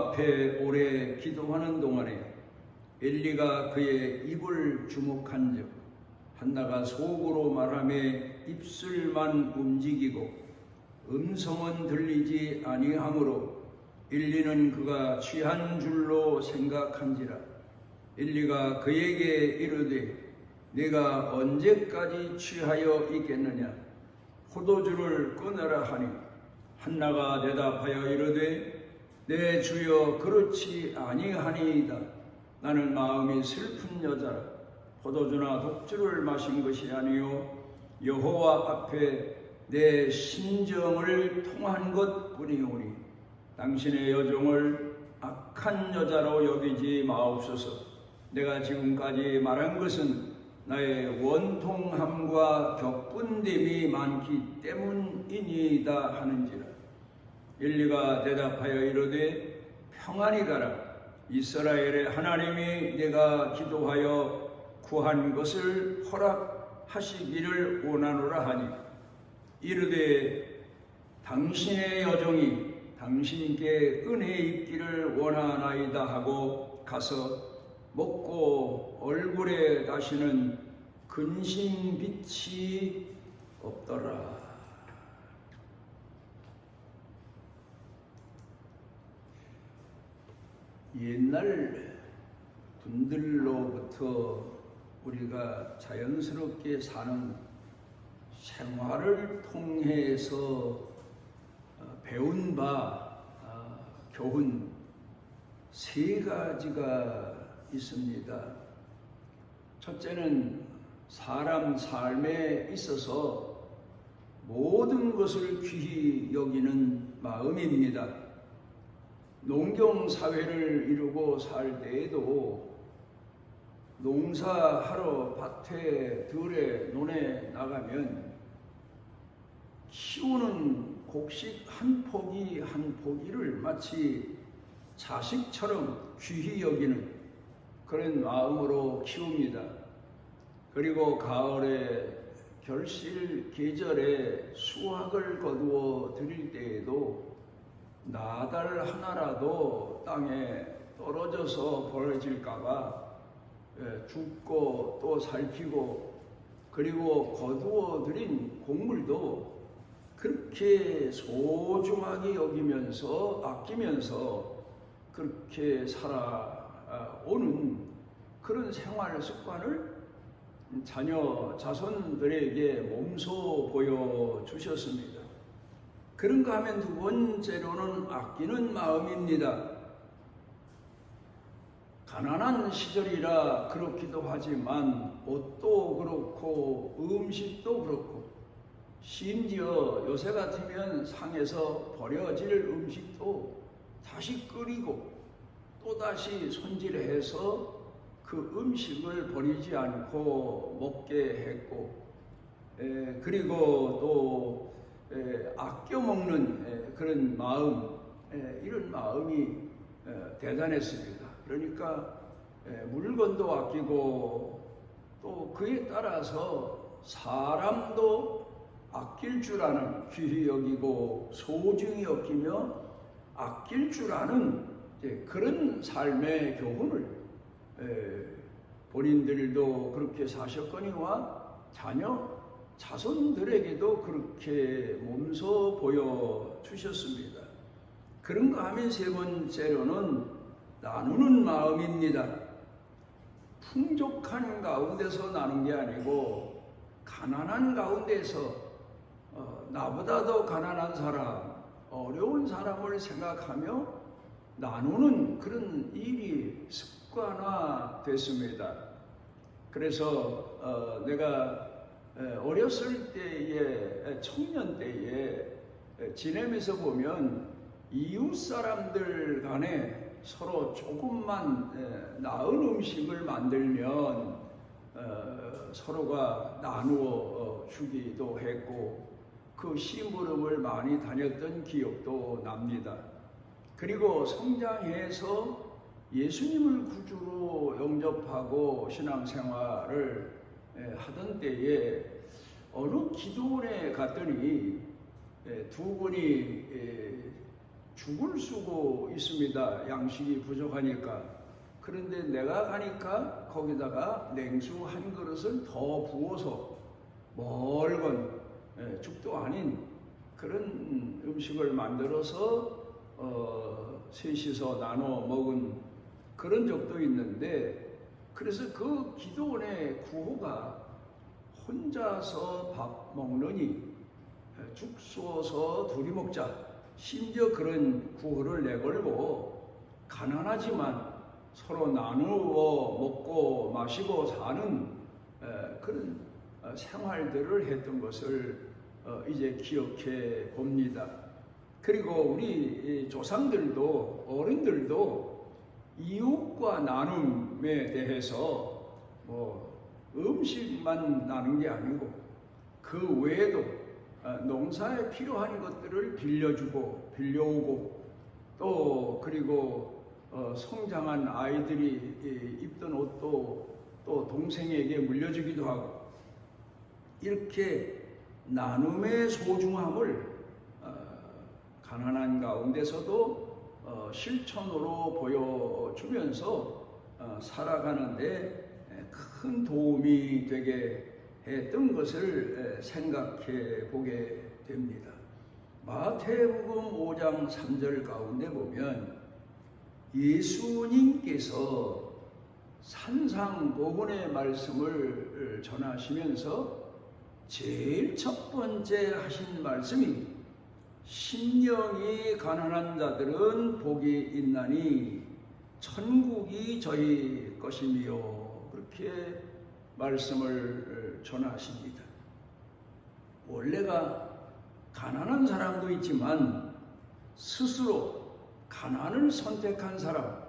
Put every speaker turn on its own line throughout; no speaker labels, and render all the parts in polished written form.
앞에 오래 기도하는 동안에 엘리가 그의 입을 주목한즉 한나가 속으로 말하매 입술만 움직이고 음성은 들리지 아니하므로 엘리는 그가 취한 줄로 생각한지라. 엘리가 그에게 이르되 내가 언제까지 취하여 있겠느냐? 포도주를 끊으라 하니 한나가 대답하여 이르되 내 주여 그렇지 아니하니이다. 나는 마음이 슬픈 여자라. 포도주나 독주를 마신 것이 아니요 여호와 앞에 내 심정을 통한 것뿐이오니 당신의 여종을 악한 여자로 여기지 마옵소서. 내가 지금까지 말한 것은 나의 원통함과 격분됨이 많기 때문이니이다 하는지라. 엘리가 대답하여 이르되 평안히 가라. 이스라엘의 하나님이 내가 기도하여 구한 것을 허락하시기를 원하노라 하니 이르되 당신의 여종이 당신께 은혜 있기를 원하나이다 하고 가서 먹고 얼굴에 다시는 근심빛이 없더라. 옛날 분들로부터 우리가 자연스럽게 사는 생활을 통해서 배운 바 교훈 세 가지가 있습니다. 첫째는 사람 삶에 있어서 모든 것을 귀히 여기는 마음입니다. 농경사회를 이루고 살 때에도 농사하러 밭에 들에 논에 나가면 키우는 곡식 한 포기 한 포기를 마치 자식처럼 귀히 여기는 그런 마음으로 키웁니다. 그리고 가을에 결실 계절에 수확을 거두어 드릴 때에도 나달 하나라도 땅에 떨어져서 버려질까봐 죽고 또 살피고 그리고 거두어 드린 곡물도 그렇게 소중하게 여기면서 아끼면서 그렇게 살아오는 그런 생활 습관을 자녀 자손들에게 몸소 보여주셨습니다. 그런가 하면 두 번째로는 아끼는 마음입니다. 가난한 시절이라 그렇기도 하지만 옷도 그렇고 음식도 그렇고 심지어 요새 같으면 상해서 버려질 음식도 다시 끓이고 또다시 손질해서 그 음식을 버리지 않고 먹게 했고 그리고 또 아껴 먹는 그런 마음 이런 마음이 대단했습니다. 그러니까 물건도 아끼고 또 그에 따라서 사람도 아낄 줄 아는 귀히 여기고 소중히 여기며 아낄 줄 아는 그런 삶의 교훈을 본인들도 그렇게 사셨거니와 자녀 자손들에게도 그렇게 몸소 보여주셨습니다. 그런가 하면 세 번째로는 나누는 마음입니다. 풍족한 가운데서 나눈 게 아니고 가난한 가운데서 나보다 더 가난한 사람, 어려운 사람을 생각하며 나누는 그런 일이 습관화됐습니다. 그래서 내가 어렸을 때에 청년 때에 지내면서 보면 이웃 사람들 간에 서로 조금만 나은 음식을 만들면 서로가 나누어 주기도 했고 그 심부름을 많이 다녔던 기억도 납니다. 그리고 성장해서 예수님을 구주로 영접하고 신앙생활을 하던 때에 어느 기도원에 갔더니 두 분이 죽을 쓰고 있습니다. 양식이 부족하니까. 그런데 내가 가니까 거기다가 냉수 한 그릇을 더 부어서 멀건 죽도 아닌 그런 음식을 만들어서 셋이서 나눠 먹은 그런 적도 있는데, 그래서 그 기도원의 구호가 혼자서 밥 먹느니 죽 쏘어서 둘이 먹자, 심지어 그런 구호를 내걸고 가난하지만 서로 나누어 먹고 마시고 사는 그런 생활들을 했던 것을 이제 기억해 봅니다. 그리고 우리 조상들도 어른들도 이웃과 나눔에 대해서 음식만 나눈 게 아니고 그 외에도 농사에 필요한 것들을 빌려주고 빌려오고, 또 그리고 성장한 아이들이 입던 옷도 또 동생에게 물려주기도 하고, 이렇게 나눔의 소중함을 가난한 가운데서도 실천으로 보여주면서 살아가는데 큰 도움이 되게 했던 것을 생각해 보게 됩니다. 마태복음 5장 3절 가운데 보면 예수님께서 산상보훈의 말씀을 전하시면서 제일 첫 번째 하신 말씀이 심령이 가난한 자들은 복이 있나니 천국이 저희 것이며, 그렇게 말씀을 전하십니다. 원래가 가난한 사람도 있지만 스스로 가난을 선택한 사람,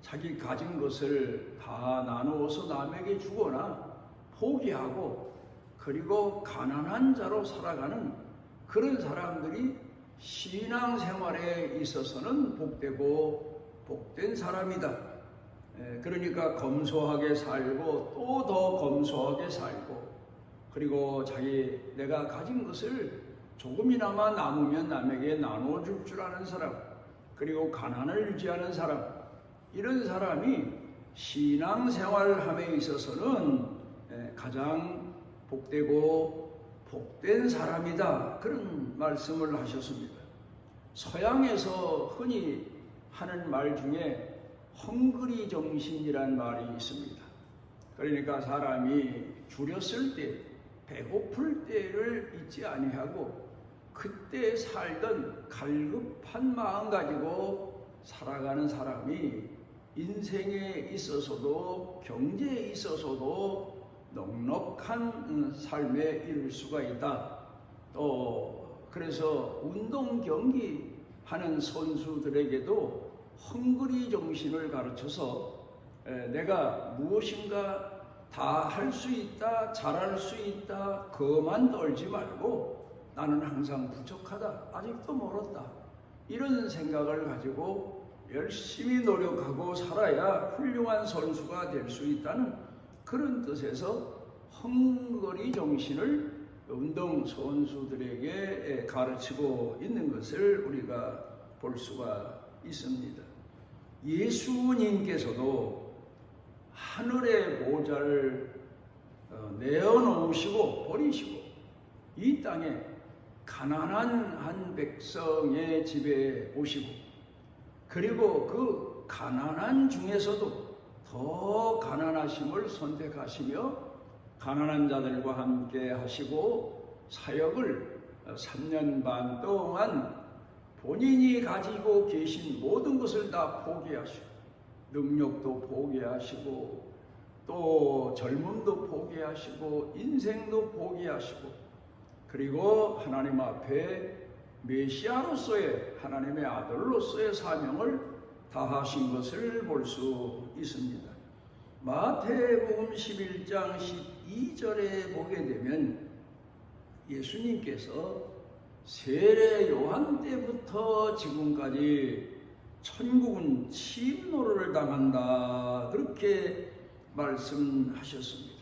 자기 가진 것을 다 나누어서 남에게 주거나 포기하고 그리고 가난한 자로 살아가는 그런 사람들이 신앙생활에 있어서는 복되고 복된 사람이다. 그러니까 검소하게 살고 또 더 검소하게 살고, 그리고 내가 가진 것을 조금이나마 남으면 남에게 나눠줄 줄 아는 사람, 그리고 가난을 유지하는 사람, 이런 사람이 신앙생활함에 있어서는 가장 복되고 복된 사람이다, 그런 말씀을 하셨습니다. 서양에서 흔히 하는 말 중에 헝그리 정신이란 말이 있습니다. 그러니까 사람이 줄였을 때, 배고플 때를 잊지 아니하고 그때 살던 갈급한 마음 가지고 살아가는 사람이 인생에 있어서도 경제에 있어서도 넉넉한 삶에 이를 수가 있다. 또 그래서 운동 경기 하는 선수들에게도 헝그리 정신을 가르쳐서 내가 무엇인가 다 할 수 있다, 잘할 수 있다, 그만 떨지 말고 나는 항상 부족하다, 아직도 멀었다, 이런 생각을 가지고 열심히 노력하고 살아야 훌륭한 선수가 될 수 있다는 그런 뜻에서 헝그리 정신을 운동 선수들에게 가르치고 있는 것을 우리가 볼 수가 있습니다. 예수님께서도 하늘의 보좌를 내어놓으시고 버리시고 이 땅에 가난한 한 백성의 집에 오시고, 그리고 그 가난한 중에서도 더 가난하심을 선택하시며 가난한 자들과 함께 하시고 사역을 3년 반 동안 본인이 가지고 계신 모든 것을 다 포기하시고, 능력도 포기하시고 또 젊음도 포기하시고 인생도 포기하시고, 그리고 하나님 앞에 메시아로서의, 하나님의 아들로서의 사명을 다하신 것을 볼 수 있습니다. 마태복음 11장 12절에 보게 되면 예수님께서 세례 요한 때부터 지금까지 천국은 침노를 당한다, 그렇게 말씀하셨습니다.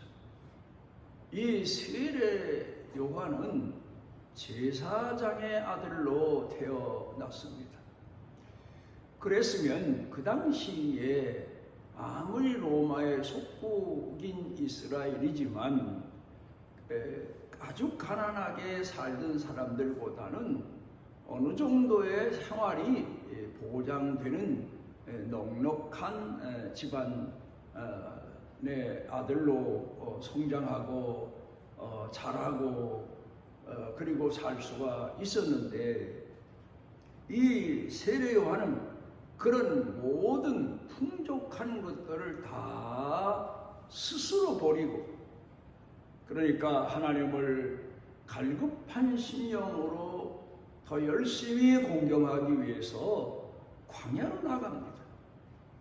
이 세례 요한은 제사장의 아들로 태어났습니다. 그랬으면 그 당시에 아무리 로마의 속국인 이스라엘이지만 아주 가난하게 살던 사람들보다는 어느 정도의 생활이 보장되는 넉넉한 집안의 아들로 성장하고 자라고 그리고 살 수가 있었는데, 이 세례 요한은 그런 모든 풍족한 것들을 다 스스로 버리고, 그러니까 하나님을 갈급한 심령으로 더 열심히 공경하기 위해서 광야로 나갑니다.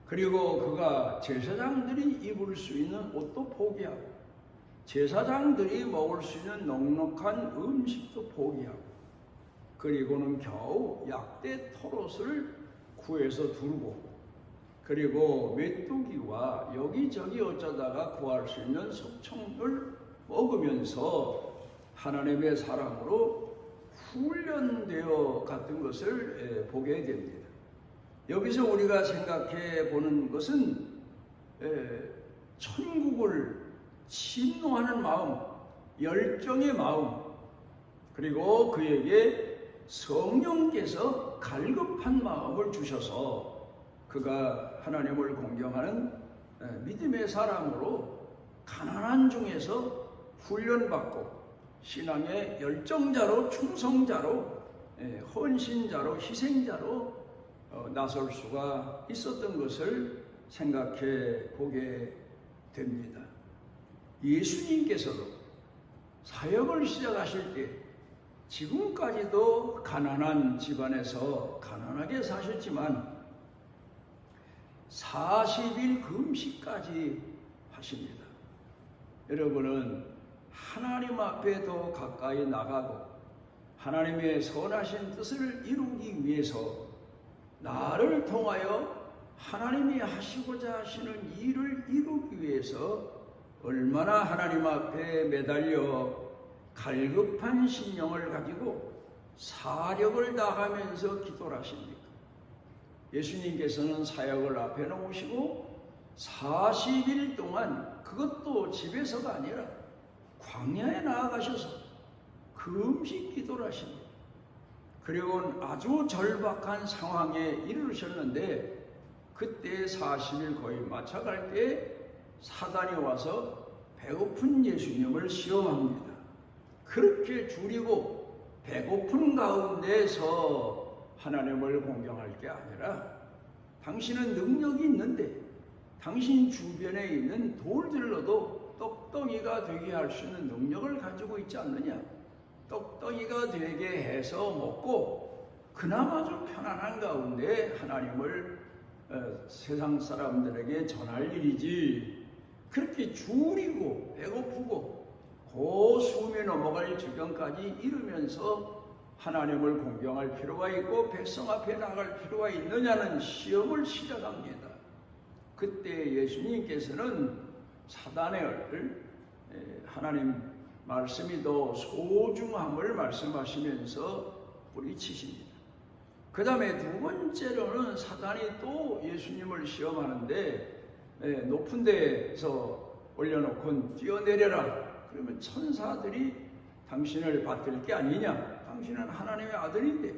그리고 그가 제사장들이 입을 수 있는 옷도 포기하고 제사장들이 먹을 수 있는 넉넉한 음식도 포기하고, 그리고는 겨우 약대 털옷을 구해서 두르고, 그리고 메뚜기와 여기저기 어쩌다가 구할 수 있는 석청을 먹으면서 하나님의 사람으로 훈련되어 갔던 것을 보게 됩니다. 여기서 우리가 생각해 보는 것은 천국을 침노하는 마음, 열정의 마음, 그리고 그에게 성령께서 갈급한 마음을 주셔서 그가 하나님을 공경하는 믿음의 사람으로 가난한 중에서 훈련받고 신앙의 열정자로, 충성자로, 헌신자로, 희생자로 나설 수가 있었던 것을 생각해 보게 됩니다. 예수님께서도 사역을 시작하실 때 지금까지도 가난한 집안에서 가난하게 사셨지만 40일 금식까지 하십니다. 여러분은 하나님 앞에 더 가까이 나가고 하나님의 선하신 뜻을 이루기 위해서 나를 통하여 하나님이 하시고자 하시는 일을 이루기 위해서 얼마나 하나님 앞에 매달려 갈급한 심령을 가지고 사력을 다하면서 기도를 하십니까? 예수님께서는 사역을 앞에 놓으시고 40일 동안, 그것도 집에서가 아니라 광야에 나아가셔서 금식 기도를 하십니다. 그리고 아주 절박한 상황에 이르셨는데, 그때 40일 거의 마쳐갈 때 사단이 와서 배고픈 예수님을 시험합니다. 그렇게 줄이고 배고픈 가운데서 하나님을 공경할 게 아니라, 당신은 능력이 있는데 당신 주변에 있는 돌들로도 떡덩이가 되게 할 수 있는 능력을 가지고 있지 않느냐? 떡덩이가 되게 해서 먹고 그나마 좀 편안한 가운데 하나님을 세상 사람들에게 전할 일이지, 그렇게 줄이고 배고프고 고수음에 넘어갈 지경까지 이르면서 하나님을 공경할 필요가 있고 백성 앞에 나갈 필요가 있느냐는 시험을 시작합니다. 그때 예수님께서는 사단을 하나님 말씀이 더 소중함을 말씀하시면서 뿌리치십니다. 그 다음에 두 번째로는 사단이 또 예수님을 시험하는데, 높은 데서 올려놓고 뛰어내려라. 그러면 천사들이 당신을 받들 게 아니냐? 당신은 하나님의 아들인데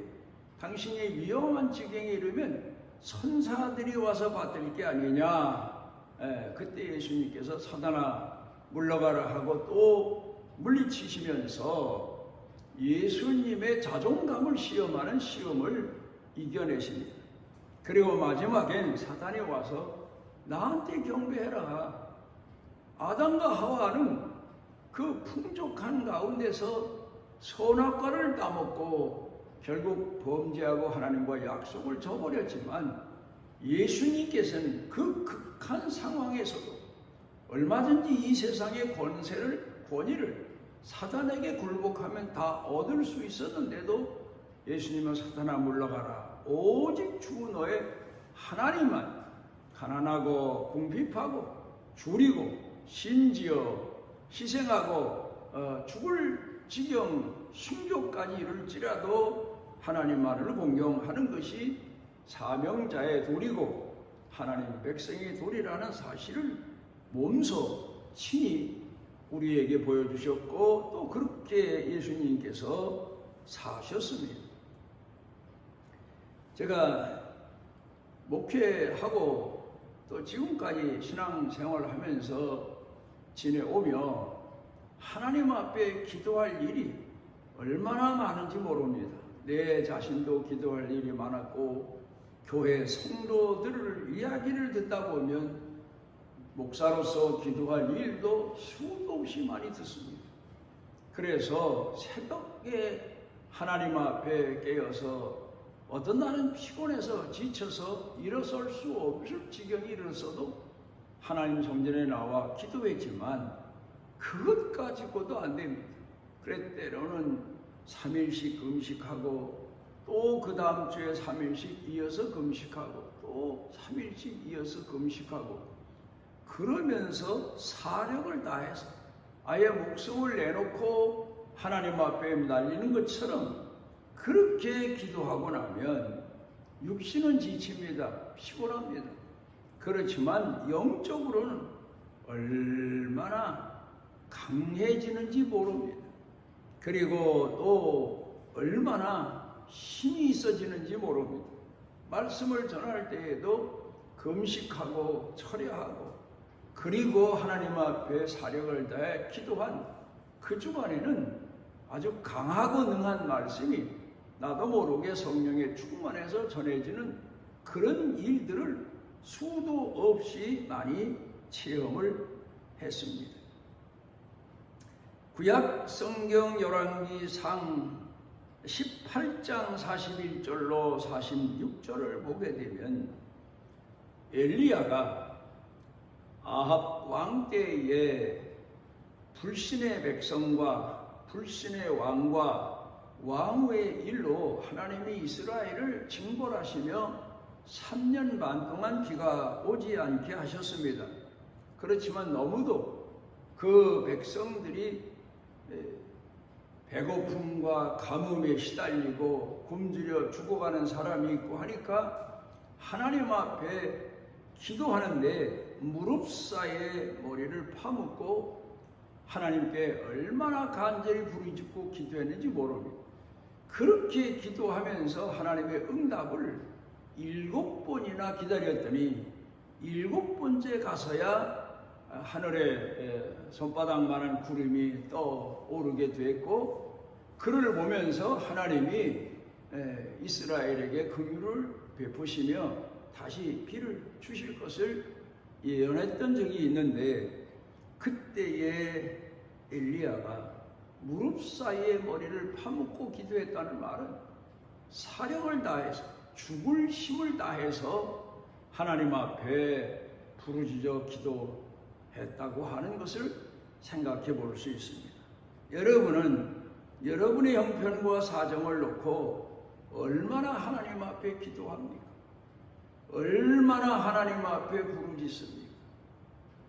당신이 위험한 지경에 이르면 천사들이 와서 받들 게 아니냐? 그때 예수님께서 사단아 물러가라 하고 또 물리치시면서 예수님의 자존감을 시험하는 시험을 이겨내십니다. 그리고 마지막엔 사단이 와서 나한테 경배해라. 아담과 하와는 그 풍족한 가운데서 선악과를 따먹고 결국 범죄하고 하나님과 약속을 저버렸지만, 예수님께서는 그 극한 상황에서도 얼마든지 이 세상의 권위를 사단에게 굴복하면 다 얻을 수 있었는데도 예수님은 사단아 물러가라. 오직 주 너의 하나님만 가난하고 궁핍하고 줄이고 심지어 희생하고 죽을 지경 순교까지 이룰지라도 하나님만을 공경하는 것이 사명자의 도리고 하나님 백성의 도리라는 사실을 몸소 친히 우리에게 보여주셨고 또 그렇게 예수님께서 사셨습니다. 제가 목회하고 또 지금까지 신앙생활을 하면서 지내오며 하나님 앞에 기도할 일이 얼마나 많은지 모릅니다. 내 자신도 기도할 일이 많았고 교회 성도들을 이야기를 듣다 보면 목사로서 기도할 일도 수도 없이 많이 듣습니다. 그래서 새벽에 하나님 앞에 깨어서 어떤 날은 피곤해서 지쳐서 일어설 수 없을 지경이 이르렀어도 하나님 성전에 나와 기도했지만 그것 가지고도 안 됩니다. 그래 때로는 3일씩 금식하고 또 그 다음 주에 3일씩 이어서 금식하고 또 3일씩 이어서 금식하고 그러면서 사력을 다해서 아예 목숨을 내놓고 하나님 앞에 날리는 것처럼 그렇게 기도하고 나면 육신은 지칩니다. 피곤합니다. 그렇지만 영적으로는 얼마나 강해지는지 모릅니다. 그리고 또 얼마나 힘이 있어지는지 모릅니다. 말씀을 전할 때에도 금식하고 철야하고 그리고 하나님 앞에 사력을 다해 기도한 그 주간에는 아주 강하고 능한 말씀이 나도 모르게 성령에 충만해서 전해지는 그런 일들을 수도 없이 많이 체험을 했습니다. 구약 성경 열왕기상 18장 41절로 46절을 보게 되면 엘리야가 아합 왕 때에 불신의 백성과 불신의 왕과 왕후의 일로 하나님이 이스라엘을 징벌하시며 3년 반 동안 비가 오지 않게 하셨습니다. 그렇지만 너무도 그 백성들이 배고픔과 가뭄에 시달리고 굶주려 죽어가는 사람이 있고 하니까 하나님 앞에 기도하는데 무릎 사이에 머리를 파묻고 하나님께 얼마나 간절히 부르짖고 기도했는지 모릅니다. 그렇게 기도하면서 하나님의 응답을 7번이나 기다렸더니 7번째 가서야 하늘에 손바닥만한 구름이 떠오르게 됐고 그를 보면서 하나님이 이스라엘에게 긍휼을 베푸시며 다시 비를 주실 것을 예언했던 적이 있는데 그때에 엘리야가 무릎 사이에 머리를 파묻고 기도했다는 말은 사력을 다해서 죽을 힘을 다해서 하나님 앞에 부르짖어 기도했다고 하는 것을 생각해 볼 수 있습니다. 여러분은 여러분의 형편과 사정을 놓고 얼마나 하나님 앞에 기도합니까? 얼마나 하나님 앞에 부르짖습니까?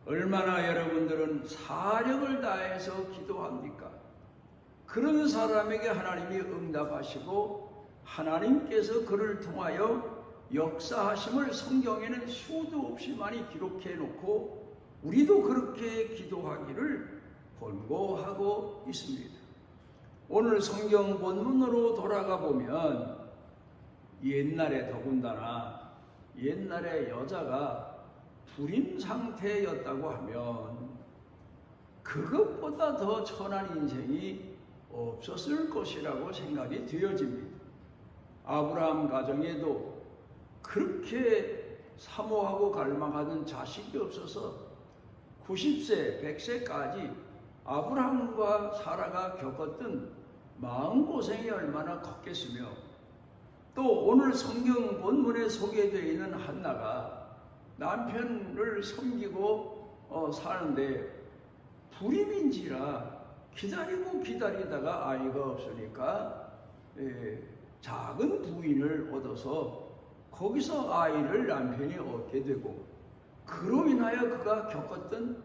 얼마나 여러분들은 사력을 다해서 기도합니까? 그런 사람에게 하나님이 응답하시고 하나님께서 그를 통하여 역사하심을 성경에는 수도 없이 많이 기록해 놓고 우리도 그렇게 기도하기를 권고하고 있습니다. 오늘 성경 본문으로 돌아가 보면 옛날에 더군다나 옛날에 여자가 불임 상태였다고 하면 그것보다 더 천한 인생이 없었을 것이라고 생각이 되어집니다. 아브라함 가정에도 그렇게 사모하고 갈망하는 자식이 없어서 90세, 100세까지 아브라함과 사라가 겪었던 마음고생이 얼마나 컸겠으며 또 오늘 성경 본문에 소개되어 있는 한나가 남편을 섬기고 사는데 불임인지라 기다리고 기다리다가 아이가 없으니까 작은 부인을 얻어서 거기서 아이를 남편이 얻게 되고 그로 인하여 그가 겪었던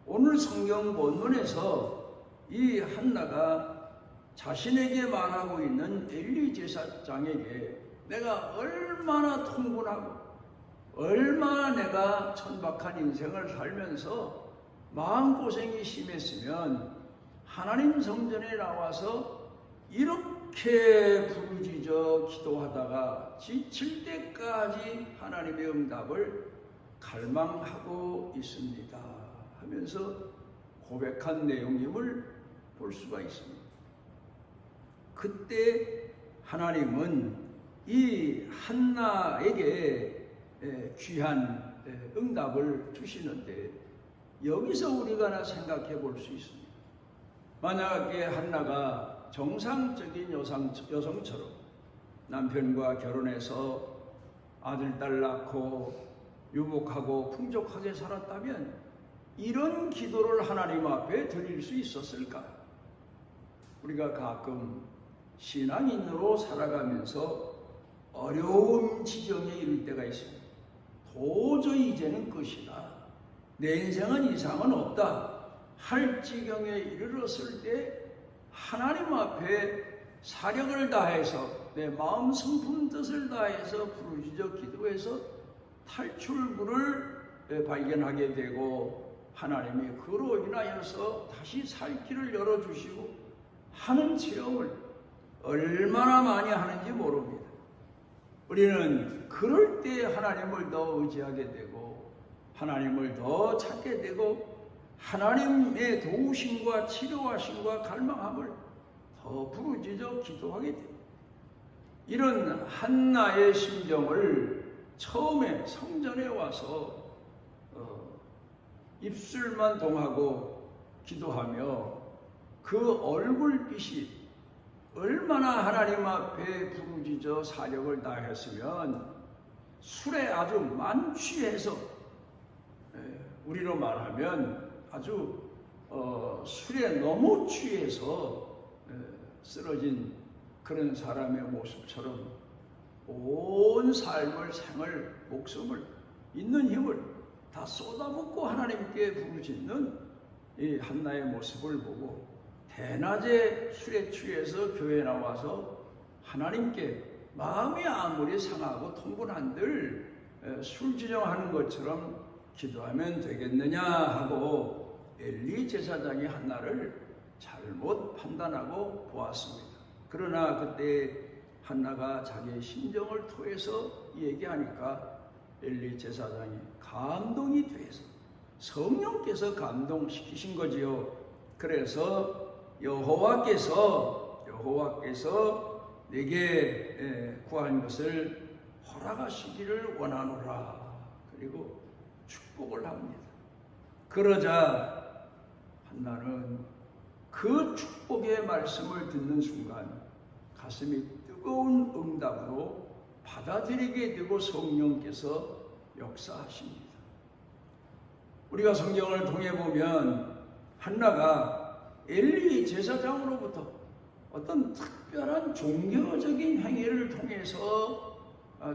오늘 성경 본문에서 이 한나가 자신에게 말하고 있는 엘리 제사장에게 내가 얼마나 통분하고 얼마나 내가 천박한 인생을 살면서 마음고생이 심했으면 하나님 성전에 나와서 이렇게 부르짖어 기도하다가 지칠 때까지 하나님의 응답을 갈망하고 있습니다 하면서 고백한 내용임을 볼 수가 있습니다. 그때 하나님은 이 한나에게 귀한 응답을 주시는데, 여기서 우리가 하나 생각해 볼 수 있습니다. 만약에 한나가 정상적인 여성처럼 남편과 결혼해서 아들, 딸 낳고 유복하고 풍족하게 살았다면 이런 기도를 하나님 앞에 드릴 수 있었을까? 우리가 가끔 신앙인으로 살아가면서 어려운 지경에 이를 때가 있습니다. 도저히 이제는 끝이다, 내 인생은 이상은 없다 할 지경에 이르렀을 때 하나님 앞에 사력을 다해서 내 마음 성품 뜻을 다해서 부르짖어 기도해서 탈출구를 발견하게 되고, 하나님이 그로 인하여서 다시 살 길을 열어주시고 하는 체험을 얼마나 많이 하는지 모릅니다. 우리는 그럴 때 하나님을 더 의지하게 되고 하나님을 더 찾게 되고 하나님의 도우심과 치료하심과 갈망함을 더 부르짖어 기도하게 됩니다. 이런 한나의 심정을 처음에 성전에 와서 입술만 동하고 기도하며 그 얼굴빛이 얼마나 하나님 앞에 부르짖어 사력을 다했으면 술에 아주 만취해서, 우리로 말하면 아주 술에 너무 취해서 쓰러진 그런 사람의 모습처럼 온 삶을, 생을, 목숨을, 있는 힘을 다 쏟아붓고 하나님께 부르짖는 이 한나의 모습을 보고 대낮에 술에 취해서 교회에 나와서 하나님께 마음이 아무리 상하고 통분한들 술주정하는 것처럼 기도하면 되겠느냐 하고 엘리 제사장이 한나를 잘못 판단하고 보았습니다. 그러나 그때 한나가 자기의 심정을 토해서 얘기하니까 엘리 제사장이 감동이 돼서 성령께서 감동시키신 거지요. 그래서 여호와께서 내게 구한 것을 허락하시기를 원하노라. 그리고 축복을 합니다. 그러자 한나는 그 축복의 말씀을 듣는 순간 가슴이 뜨거운 응답으로 받아들이게 되고 성령께서 역사하십니다. 우리가 성경을 통해 보면 한나가 엘리 제사장으로부터 어떤 특별한 종교적인 행위를 통해서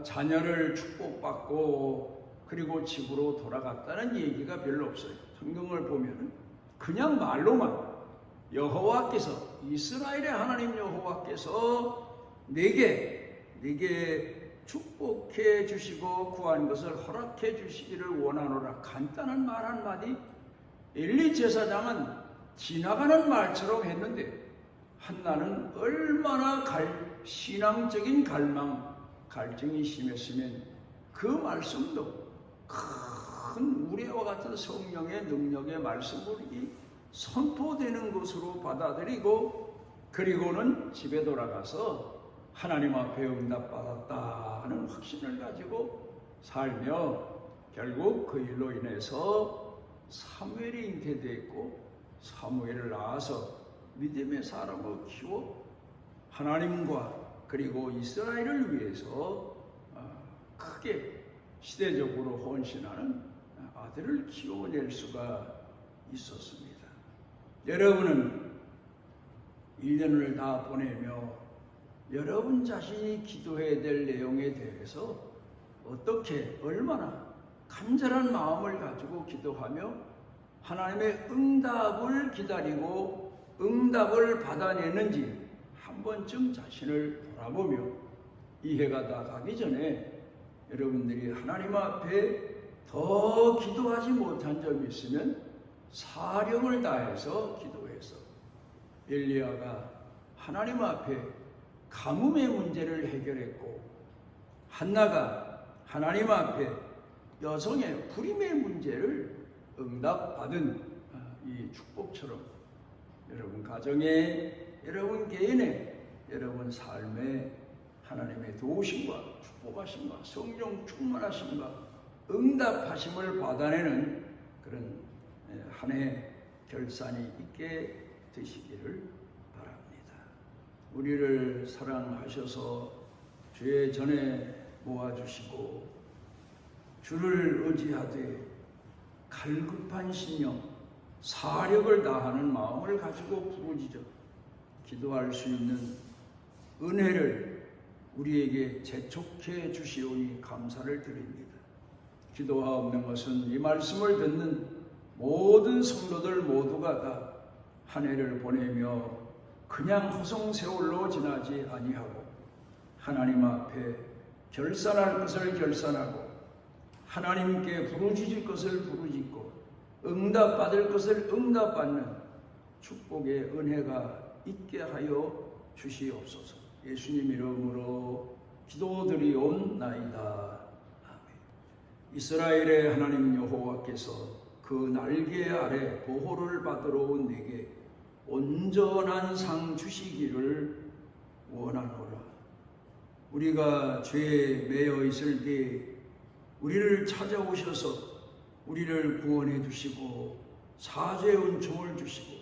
자녀를 축복받고 그리고 집으로 돌아갔다는 얘기가 별로 없어요. 성경을 보면 그냥 말로만 여호와께서, 이스라엘의 하나님 여호와께서 내게 축복해 주시고 구한 것을 허락해 주시기를 원하노라, 간단한 말 한마디. 엘리 제사장은 지나가는 말처럼 했는데 한나는 얼마나 신앙적인 갈증이 심했으면 그 말씀도 큰 우레와 같은 성령의 능력의 말씀을 선포되는 것으로 받아들이고, 그리고는 집에 돌아가서 하나님 앞에 응답받았다 하는 확신을 가지고 살며 결국 그 일로 인해서 사무엘이 잉태되었고 사무엘을 낳아서 믿음의 사람을 키워 하나님과 그리고 이스라엘을 위해서 크게 시대적으로 헌신하는 아들을 키워낼 수가 있었습니다. 여러분은 1년을 다 보내며 여러분 자신이 기도해야 될 내용에 대해서 어떻게, 얼마나 간절한 마음을 가지고 기도하며 하나님의 응답을 기다리고 응답을 받아내는지 한 번쯤 자신을 돌아보며 이 해가 다 가기 전에 여러분들이 하나님 앞에 더 기도하지 못한 점이 있으면 사력을 다해서 기도해서 엘리야가 하나님 앞에 가뭄의 문제를 해결했고 한나가 하나님 앞에 여성의 불임의 문제를 응답받은 이 축복처럼 여러분 가정에, 여러분 개인의, 여러분 삶에 하나님의 도우심과 축복하심과 성령 충만하심과 응답하심을 받아내는 그런 한 해 결산이 있게 되시기를 바랍니다. 우리를 사랑하셔서 죄 전에 모아주시고 주를 의지하되 갈급한 신령, 사력을 다하는 마음을 가지고 부르짖어 기도할 수 있는 은혜를 우리에게 재촉해 주시오니 감사를 드립니다. 기도하옵는 것은 이 말씀을 듣는 모든 성도들 모두가 다 한 해를 보내며 그냥 허송세월로 지나지 아니하고 하나님 앞에 결산할 것을 결산하고 하나님께 부르짖을 것을 부르짖고 응답받을 것을 응답받는 축복의 은혜가 있게 하여 주시옵소서. 예수님 이름으로 기도드리옵나이다. 아멘. 이스라엘의 하나님 여호와께서 그 날개 아래 보호를 받으러 온 내게 온전한 상 주시기를 원하노라. 우리가 죄에 매여 있을 때 우리를 찾아오셔서 우리를 구원해 주시고 사죄의 은총을 주시고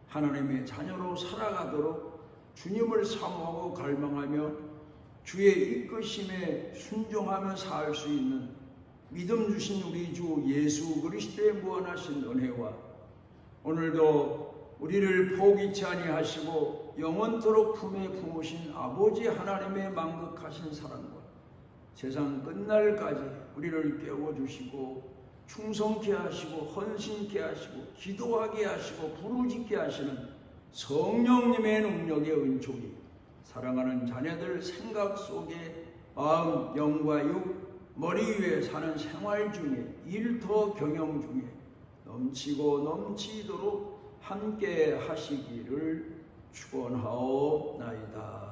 하나님의 자녀로 살아가도록 주님을 사모하고 갈망하며 주의 이끄심에 순종하며 살 수 있는 믿음 주신 우리 주 예수 그리스도의 무한하신 은혜와 오늘도 우리를 포기치 아니하시고 영원토록 품에 품으신 아버지 하나님의 만극하신 사랑과 세상 끝날까지 우리를 깨워주시고 충성케 하시고 헌신케 하시고 기도하게 하시고 부르짖게 하시는 성령님의 능력의 은총이 사랑하는 자녀들 생각 속에 마음, 영과 육, 머리 위에 사는 생활 중에 일터 경영 중에 넘치고 넘치도록 함께 하시기를 축원하옵나이다.